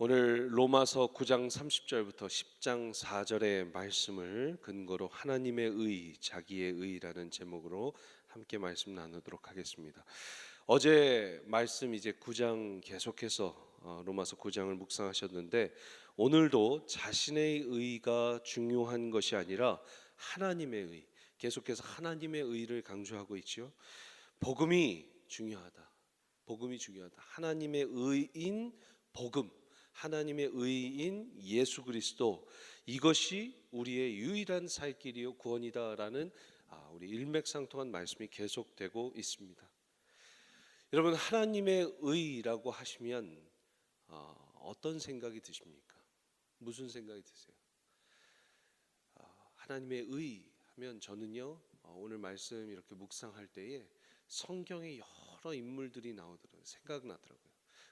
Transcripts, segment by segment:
오늘 로마서 9장 30절부터 10장 4절의 말씀을 근거로 하나님의 의, 자기의 의라는 제목으로 함께 말씀 나누도록 하겠습니다. 어제 말씀 이제 9장 계속해서 로마서 9장을 묵상하셨는데, 오늘도 자신의 의가 중요한 것이 아니라 하나님의 의, 계속해서 하나님의 의를 강조하고 있죠. 복음이 중요하다. 복음이 중요하다. 하나님의 의인 복음, 하나님의 의인 예수 그리스도, 이것이 우리의 유일한 살 길이요 구원이다라는 우리 일맥상통한 말씀이 계속되고 있습니다. 여러분, 하나님의 의라고 하시면 어떤 생각이 드십니까? 무슨 생각이 드세요? 하나님의 의 하면 저는요, 오늘 말씀 이렇게 묵상할 때에 성경에 여러 인물들이 나오더라고요. 생각나더라고요.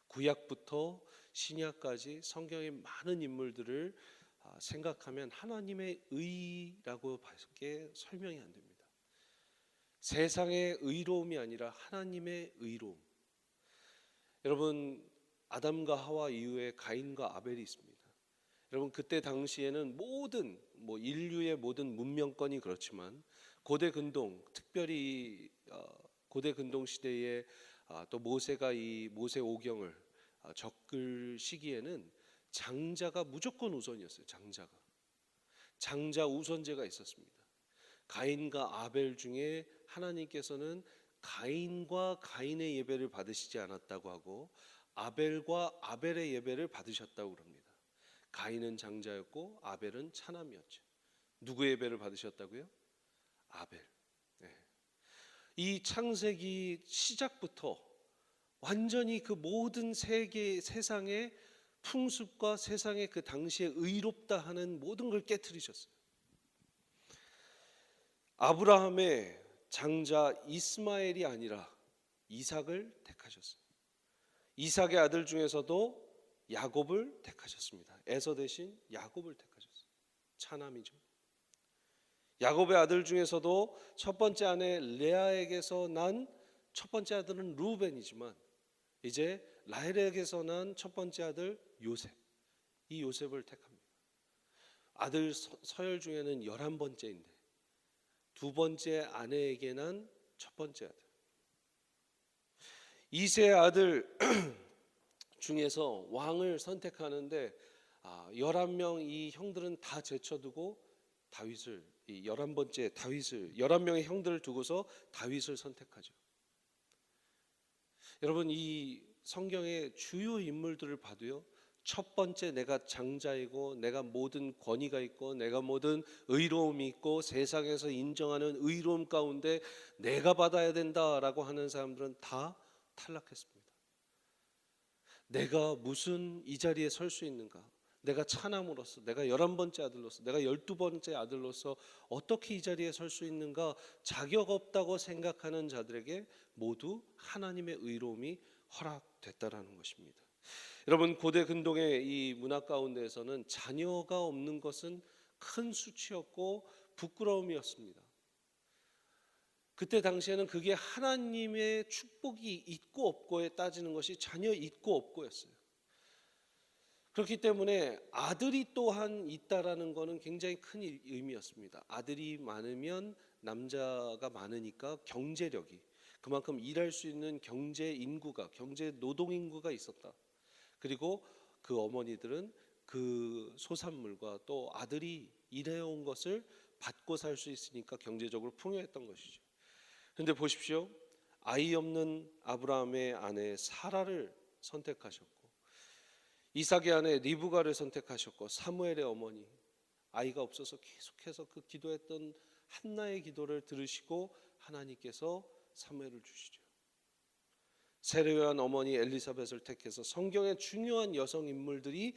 구약부터 신약까지 성경의 많은 인물들을 생각하면 하나님의 의라고 밖에 설명이 안 됩니다. 세상의 의로움이 아니라 하나님의 의로움. 여러분, 아담과 하와 이후에 가인과 아벨이 있습니다. 여러분, 그때 당시에는 모든 인류의 모든 문명권이 그렇지만 고대 근동, 특별히 고대 근동 시대에 또 모세가 이 모세 오경을 적을 시기에는 장자가 무조건 우선이었어요. 장자 우선제가 있었습니다. 가인과 아벨 중에 하나님께서는 가인과 가인의 예배를 받으시지 않았다고 하고 아벨과 아벨의 예배를 받으셨다고 합니다. 가인은 장자였고 아벨은 차남이었죠. 누구의 예배를 받으셨다고요? 아벨. 이 창세기 시작부터 완전히 그 모든 세상의 풍습과 세상의 그 당시에 의롭다 하는 모든 걸 깨트리셨어요. 아브라함의 장자 이스마엘이 아니라 이삭을 택하셨어요. 이삭의 아들 중에서도 야곱을 택하셨습니다. 에서 대신 야곱을 택하셨어요. 차남이죠. 야곱의 아들 중에서도 첫 번째 아내 레아에게서 난 첫 번째 아들은 루벤이지만 이제 라헬에게서 난 첫 번째 아들 요셉, 이 요셉을 택합니다. 아들 서열 중에는 11번째인데 두 번째 아내에게 난 첫 번째 아들. 이세 아들 중에서 왕을 선택하는데 11명 이 형들은 다 제쳐두고 다윗을, 이 11번째 다윗을, 11명의 형들을 두고서 다윗을 선택하죠. 여러분, 이 성경의 주요 인물들을 봐도요, 첫 번째 내가 장자이고 내가 모든 권위가 있고 내가 모든 의로움이 있고 세상에서 인정하는 의로움 가운데 내가 받아야 된다라고 하는 사람들은 다 탈락했습니다. 내가 무슨 이 자리에 설 수 있는가? 내가 차남으로서, 내가 11번째 아들로서, 내가 12번째 아들로서 어떻게 이 자리에 설 수 있는가? 자격 없다고 생각하는 자들에게 모두 하나님의 의로움이 허락됐다라는 것입니다. 여러분, 고대 근동의 이 문화 가운데에서는 자녀가 없는 것은 큰 수치였고 부끄러움이었습니다. 그때 당시에는 그게 하나님의 축복이 있고 없고에 따지는 것이 자녀 있고 없고였어요. 그렇기 때문에 아들이 또한 있다라는 것은 굉장히 큰 의미였습니다. 아들이 많으면 남자가 많으니까 경제력이, 그만큼 일할 수 있는 경제 인구가, 경제 노동 인구가 있었다. 그리고 그 어머니들은 그 소산물과 또 아들이 일해온 것을 받고 살 수 있으니까 경제적으로 풍요했던 것이죠. 그런데 보십시오. 아이 없는 아브라함의 아내 사라를 선택하셨고 이삭의 아내 리브가를 선택하셨고 사무엘의 어머니, 아이가 없어서 계속해서 그 기도했던 한나의 기도를 들으시고 하나님께서 사무엘을 주시죠. 세례요한 어머니 엘리사벳을 택해서 성경의 중요한 여성 인물들이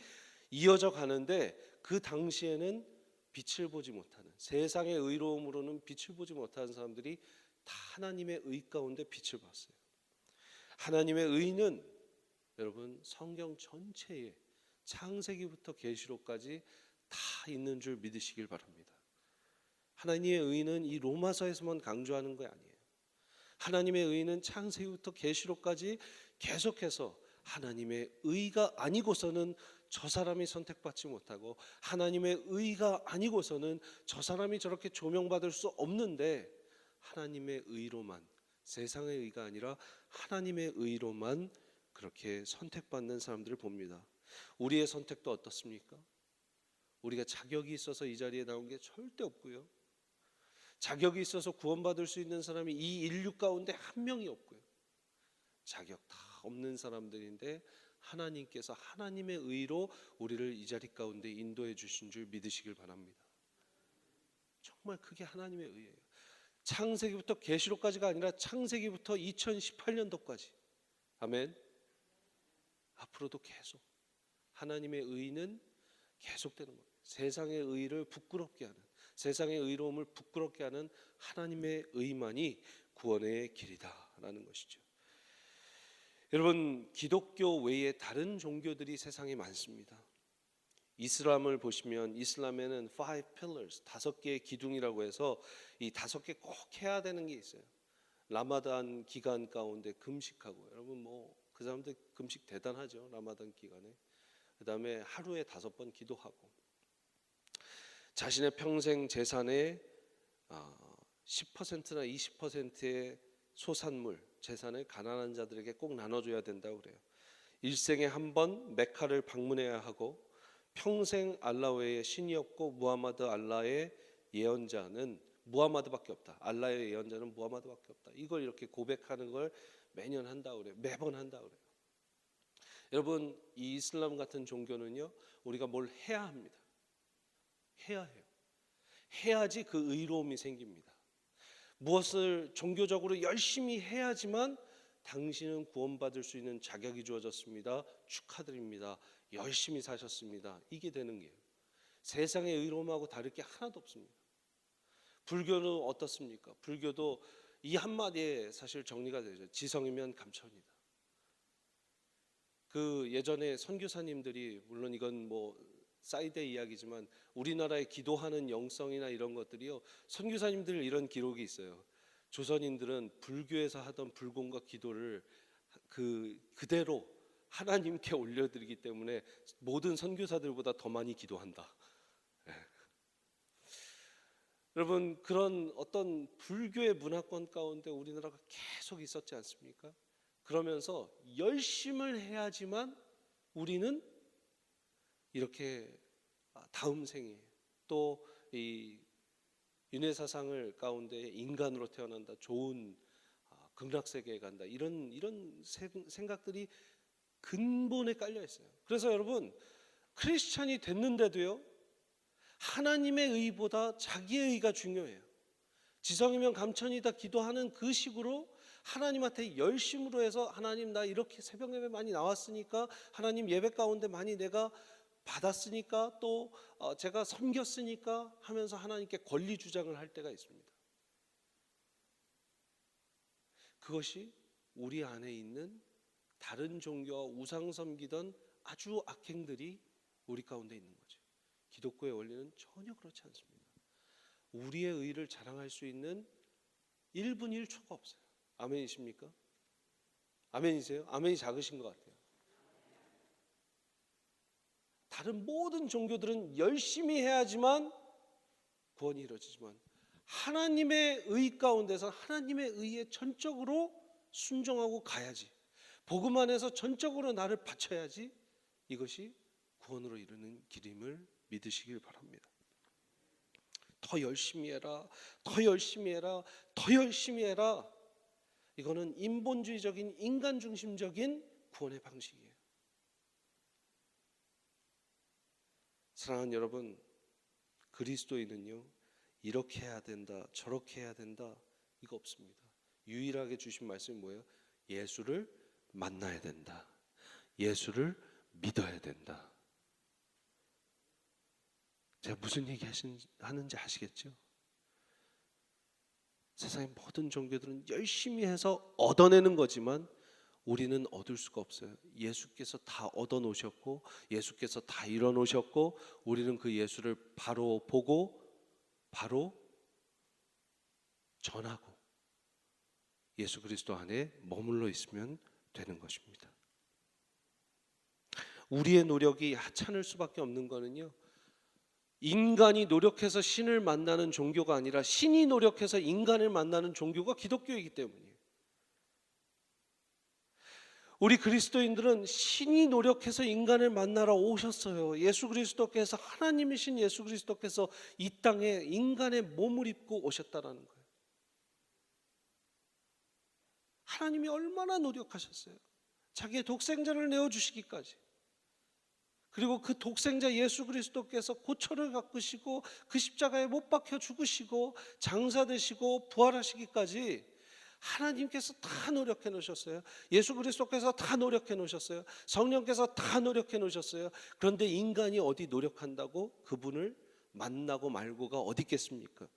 이어져 가는데 그 당시에는 빛을 보지 못하는, 세상의 의로움으로는 빛을 보지 못하는 사람들이 다 하나님의 의 가운데 빛을 봤어요. 하나님의 의는 여러분 성경 전체에 창세기부터 계시록까지 다 있는 줄 믿으시길 바랍니다. 하나님의 의는 이 로마서에서만 강조하는 거 아니에요. 하나님의 의는 창세기부터 계시록까지 계속해서 하나님의 의가 아니고서는 저 사람이 선택받지 못하고, 하나님의 의가 아니고서는 저 사람이 저렇게 조명받을 수 없는데, 하나님의 의로만, 세상의 의가 아니라 하나님의 의로만 그렇게 선택받는 사람들을 봅니다. 우리의 선택도 어떻습니까? 우리가 자격이 있어서 이 자리에 나온 게 절대 없고요. 자격이 있어서 구원받을 수 있는 사람이 이 인류 가운데 한 명이 없고요. 자격 다 없는 사람들인데 하나님께서 하나님의 의로 우리를 이 자리 가운데 인도해 주신 줄 믿으시길 바랍니다. 정말 그게 하나님의 의예요. 창세기부터 계시록까지가 아니라 창세기부터 2018년도까지. 아멘. 앞으로도 계속 하나님의 의는 계속되는 거예요. 세상의 의를 부끄럽게 하는, 세상의 의로움을 부끄럽게 하는 하나님의 의만이 구원의 길이다라는 것이죠. 여러분, 기독교 외에 다른 종교들이 세상에 많습니다. 이슬람을 보시면 이슬람에는 5 pillars, 5개의 기둥이라고 해서 이 5개 꼭 해야 되는 게 있어요. 라마단 기간 가운데 금식하고, 여러분 뭐 그 사람들 금식 대단하죠. 라마단 기간에. 그다음에 하루에 5번 기도하고, 자신의 평생 재산의 10%나 20%의 소산물, 재산을 가난한 자들에게 꼭 나눠줘야 된다고 그래요. 일생에 한 번 메카를 방문해야 하고, 평생 알라 외에 신이 없고 무하마드 알라의 예언자는 무하마드밖에 없다. 알라의 예언자는 무하마드밖에 없다. 이걸 이렇게 고백하는 걸 매년 한다고 그래요. 매번 한다고 그래요. 여러분, 이 이슬람 같은 종교는요, 우리가 뭘 해야 합니다. 해야 해요. 해야지 그 의로움이 생깁니다. 무엇을 종교적으로 열심히 해야지만 당신은 구원받을 수 있는 자격이 주어졌습니다. 축하드립니다. 열심히 사셨습니다. 이게 되는 게요. 세상의 의로움하고 다를 게 하나도 없습니다. 불교는 어떻습니까? 불교도 이 한마디에 사실 정리가 되죠. 지성이면 감천이다. 그 예전에 선교사님들이, 물론 이건 뭐 사이드 이야기지만 우리나라의 기도하는 영성이나 이런 것들이요, 선교사님들 이런 기록이 있어요. 조선인들은 불교에서 하던 불공과 기도를 그대로 하나님께 올려드리기 때문에 모든 선교사들보다 더 많이 기도한다. 여러분, 그런 어떤 불교의 문화권 가운데 우리나라가 계속 있었지 않습니까? 그러면서 열심을 해야지만 우리는 이렇게 다음 생에 또 이 윤회사상을 가운데 인간으로 태어난다, 좋은 극락세계에 간다, 이런 생각들이 근본에 깔려 있어요. 그래서 여러분, 크리스찬이 됐는데도요, 하나님의 의보다 자기의 의가 중요해요. 지성이면 감천이다 기도하는 그 식으로 하나님한테 열심으로 해서, 하나님 나 이렇게 새벽 예배 많이 나왔으니까, 하나님 예배 가운데 많이 내가 받았으니까, 또 제가 섬겼으니까 하면서 하나님께 권리 주장을 할 때가 있습니다. 그것이 우리 안에 있는 다른 종교와 우상 섬기던 아주 악행들이 우리 가운데 있는 거죠. 기독교의 원리는 전혀 그렇지 않습니다. 우리의 의를 자랑할 수 있는 1분 1초가 없어요. 아멘이십니까? 아멘이세요? 아멘이 작으신 것 같아요. 다른 모든 종교들은 열심히 해야지만 구원이 이루어지지만, 하나님의 의 가운데서 하나님의 의에 전적으로 순종하고 가야지, 복음 안에서 전적으로 나를 바쳐야지, 이것이 구원으로 이르는 길임을 믿으시길 바랍니다. 더 열심히 해라, 더 열심히 해라, 더 열심히 해라. 이거는 인본주의적인, 인간 중심적인 구원의 방식이에요. 사랑하는 여러분, 그리스도인은요, 이렇게 해야 된다, 저렇게 해야 된다, 이거 없습니다. 유일하게 주신 말씀이 뭐예요? 예수를 만나야 된다, 예수를 믿어야 된다. 제가 무슨 얘기 하는지 아시겠죠? 세상의 모든 종교들은 열심히 해서 얻어내는 거지만 우리는 얻을 수가 없어요. 예수께서 다 얻어놓으셨고, 예수께서 다 이뤄놓으셨고, 우리는 그 예수를 바로 보고 바로 전하고 예수 그리스도 안에 머물러 있으면 되는 것입니다. 우리의 노력이 하찮을 수밖에 없는 거는요, 인간이 노력해서 신을 만나는 종교가 아니라 신이 노력해서 인간을 만나는 종교가 기독교이기 때문이에요. 우리 그리스도인들은 신이 노력해서 인간을 만나러 오셨어요. 예수 그리스도께서, 하나님이신 예수 그리스도께서 이 땅에 인간의 몸을 입고 오셨다라는 거예요. 하나님이 얼마나 노력하셨어요. 자기의 독생자를 내어주시기까지. 그리고 그 독생자 예수 그리스도께서 고초를 겪으시고 그 십자가에 못 박혀 죽으시고 장사되시고 부활하시기까지 하나님께서 다 노력해 놓으셨어요. 예수 그리스도께서 다 노력해 놓으셨어요. 성령께서 다 노력해 놓으셨어요. 그런데 인간이 어디 노력한다고 그분을 만나고 말고가 어디 있겠습니까?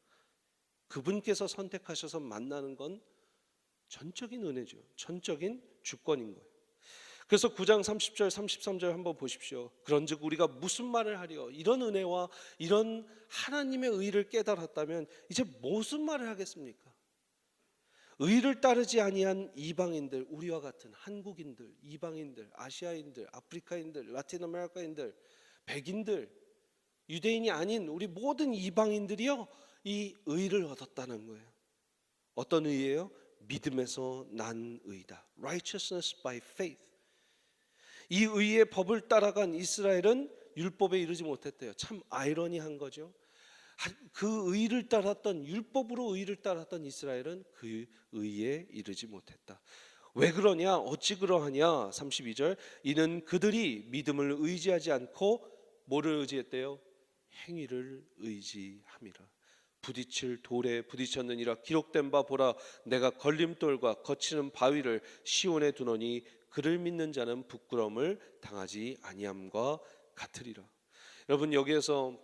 그분께서 선택하셔서 만나는 건 전적인 은혜죠. 전적인 주권인 거예요. 그래서 9장 30절 33절 한번 보십시오. 그런즉 우리가 무슨 말을 하리요? 이런 은혜와 이런 하나님의 의를 깨달았다면 이제 무슨 말을 하겠습니까? 의를 따르지 아니한 이방인들, 우리와 같은 한국인들, 이방인들, 아시아인들, 아프리카인들, 라틴 아메리카인들, 백인들, 유대인이 아닌 우리 모든 이방인들이요, 이 의를 얻었다는 거예요. 어떤 의예요? 믿음에서 난 의다. Righteousness by faith. 이 의의 법을 따라간 이스라엘은 율법에 이르지 못했대요. 참 아이러니한 거죠. 그 의를 따랐던, 율법으로 의를 따랐던 이스라엘은 그 의에 이르지 못했다. 왜 그러냐? 어찌 그러하냐? 32절, 이는 그들이 믿음을 의지하지 않고 뭐를 의지했대요? 행위를 의지함이라. 부딪힐 돌에 부딪혔느니라. 기록된 바 보라, 내가 걸림돌과 거치는 바위를 시온에 두노니 그를 믿는 자는 부끄러움을 당하지 아니함과 같으리라. 여러분, 여기에서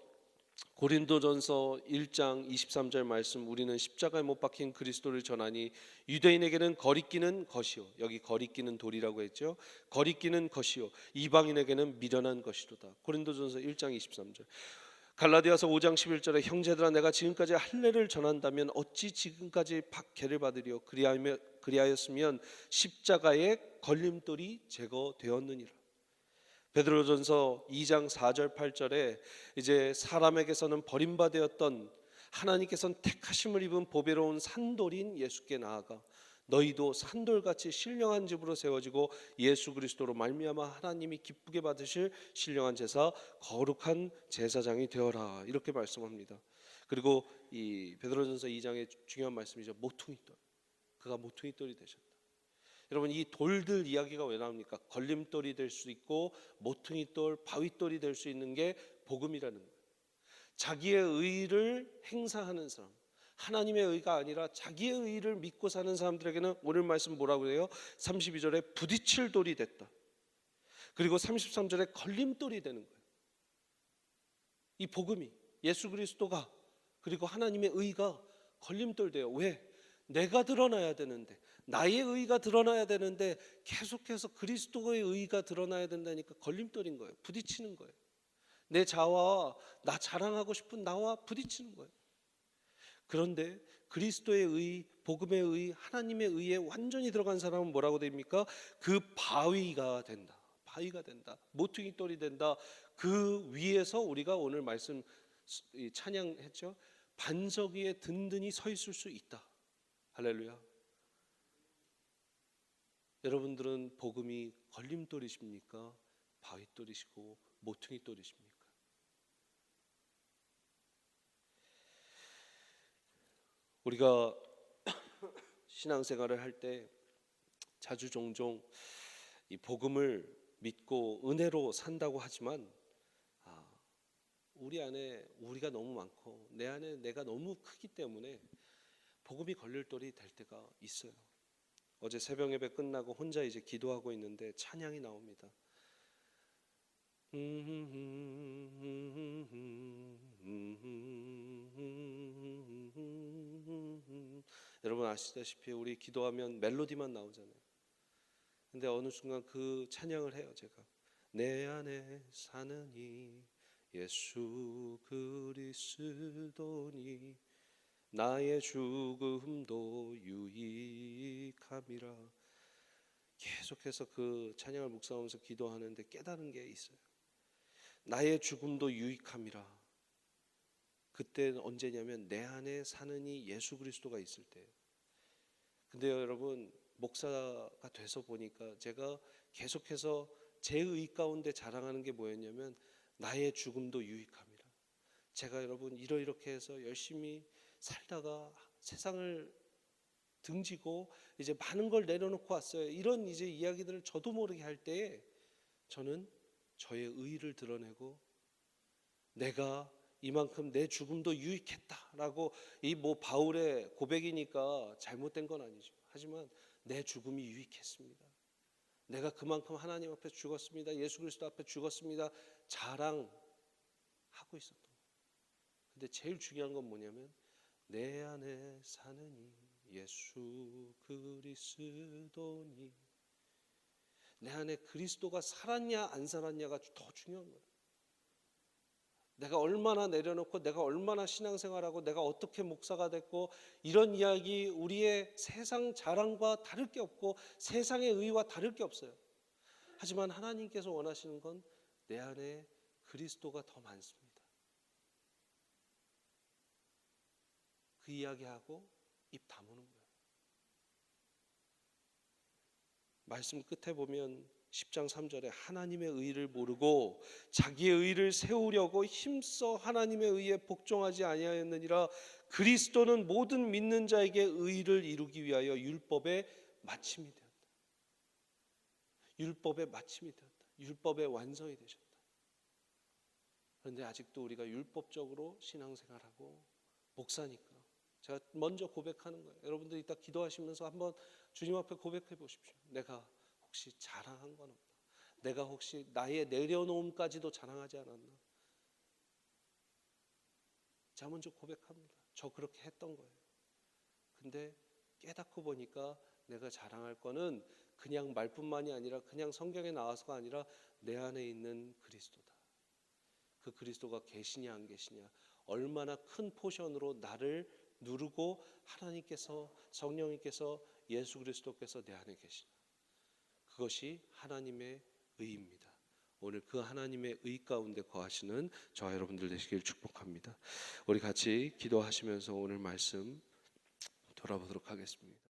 고린도전서 1장 23절 말씀, 우리는 십자가에 못 박힌 그리스도를 전하니 유대인에게는 거리끼는 것이요, 여기 거리끼는 돌이라고 했죠. 거리끼는 것이요 이방인에게는 미련한 것이로다. 고린도전서 1장 23절. 갈라디아서 5장 11절에 형제들아, 내가 지금까지 할례를 전한다면 어찌 지금까지 박해를 받으리요? 그리하였으면 십자가의 걸림돌이 제거되었느니라. 베드로전서 2장 4절 8절에 이제 사람에게서는 버림받았던, 하나님께서는 택하심을 입은 보배로운 산돌인 예수께 나아가 너희도 산돌같이 신령한 집으로 세워지고 예수 그리스도로 말미암아 하나님이 기쁘게 받으실 신령한 제사, 거룩한 제사장이 되어라, 이렇게 말씀합니다. 그리고 이 베드로전서 2장의 중요한 말씀이죠. 모퉁이돌, 그가 모퉁이돌이 되셨다. 여러분, 이 돌들 이야기가 왜 나옵니까? 걸림돌이 될 수 있고 모퉁이돌, 바위돌이 될 수 있는 게 복음이라는 거예요. 자기의 의를 행사하는 사람, 하나님의 의가 아니라 자기의 의를 믿고 사는 사람들에게는 오늘 말씀 뭐라고 해요? 32절에 부딪힐 돌이 됐다. 그리고 33절에 걸림돌이 되는 거예요. 이 복음이, 예수 그리스도가, 그리고 하나님의 의가 걸림돌 돼요. 왜? 내가 드러나야 되는데, 나의 의가 드러나야 되는데 계속해서 그리스도의 의가 드러나야 된다니까 걸림돌인 거예요. 부딪히는 거예요. 내 자아와 나 자랑하고 싶은 나와 부딪히는 거예요. 그런데 그리스도의 의, 복음의 의, 하나님의 의에 완전히 들어간 사람은 뭐라고 됩니까? 그 바위가 된다. 바위가 된다. 모퉁이돌이 된다. 그 위에서 우리가 오늘 말씀 찬양했죠. 반석 위에 든든히 서 있을 수 있다. 할렐루야. 여러분들은 복음이 걸림돌이십니까? 바위돌이시고 모퉁이돌이십니까? 우리가 신앙생활을 할 때 자주 종종 이 복음을 믿고 은혜로 산다고 하지만 우리 안에 우리가 너무 많고 내 안에 내가 너무 크기 때문에 복음이 걸릴 돌이 될 때가 있어요. 어제 새벽 예배 끝나고 혼자 이제 기도하고 있는데 찬양이 나옵니다. 여러분 아시다시피 우리 기도하면 멜로디만 나오잖아요. 근데 어느 순간 그 찬양을 해요. 제가 내 안에 사는 이 예수 그리스도니 나의 죽음도 유익함이라. 계속해서 그 찬양을 묵상하면서 기도하는데 깨달은 게 있어요. 나의 죽음도 유익함이라. 그때는 언제냐면 내 안에 사는 이 예수 그리스도가 있을 때예요. 근데 여러분, 목사가 돼서 보니까 제가 계속해서 제 의 가운데 자랑하는 게 뭐였냐면 나의 죽음도 유익함이라. 제가 여러분 이렇게 해서 열심히 살다가 세상을 등지고 이제 많은 걸 내려놓고 왔어요. 이런 이제 이야기들을 저도 모르게 할 때에 저는 저의 의의를 드러내고 내가 이만큼 내 죽음도 유익했다라고, 이 뭐 바울의 고백이니까 잘못된 건 아니죠. 하지만 내 죽음이 유익했습니다. 내가 그만큼 하나님 앞에 죽었습니다. 예수 그리스도 앞에 죽었습니다. 자랑하고 있었던 거예요. 근데 제일 중요한 건 뭐냐면 내 안에 사는 예수 그리스도니, 내 안에 그리스도가 살았냐 안 살았냐가 더 중요한 거예요. 내가 얼마나 내려놓고 내가 얼마나 신앙생활하고 내가 어떻게 목사가 됐고 이런 이야기 우리의 세상 자랑과 다를 게 없고 세상의 의와 다를 게 없어요. 하지만 하나님께서 원하시는 건 내 안에 그리스도가 더 많습니다. 그 이야기하고 입 다무는 거예요. 말씀 끝에 보면 10장 3절에 하나님의 의를 모르고 자기의 의를 세우려고 힘써 하나님의 의에 복종하지 아니하였느니라. 그리스도는 모든 믿는 자에게 의를 이루기 위하여 율법의 마침이 되었다. 율법의 마침이 되었다. 율법의 완성이 되셨다. 그런데 아직도 우리가 율법적으로 신앙생활하고 목사니까 제가 먼저 고백하는 거예요. 여러분들 이따 기도하시면서 한번 주님 앞에 고백해 보십시오. 내가 혹시 자랑한 건 없나? 내가 혹시 나의 내려놓음까지도 자랑하지 않았나? 제가 먼저 고백합니다. 저 그렇게 했던 거예요. 근데 깨닫고 보니까 내가 자랑할 거는 그냥 말뿐만이 아니라 그냥 성경에 나와서가 아니라 내 안에 있는 그리스도다. 그 그리스도가 계시냐 안 계시냐, 얼마나 큰 포션으로 나를 누르고 하나님께서, 성령님께서, 예수 그리스도께서 내 안에 계시냐, 그것이 하나님의 의입니다. 오늘 그 하나님의 의 가운데 거하시는 저와 여러분들 되시길 축복합니다. 우리 같이 기도하시면서 오늘 말씀 돌아보도록 하겠습니다.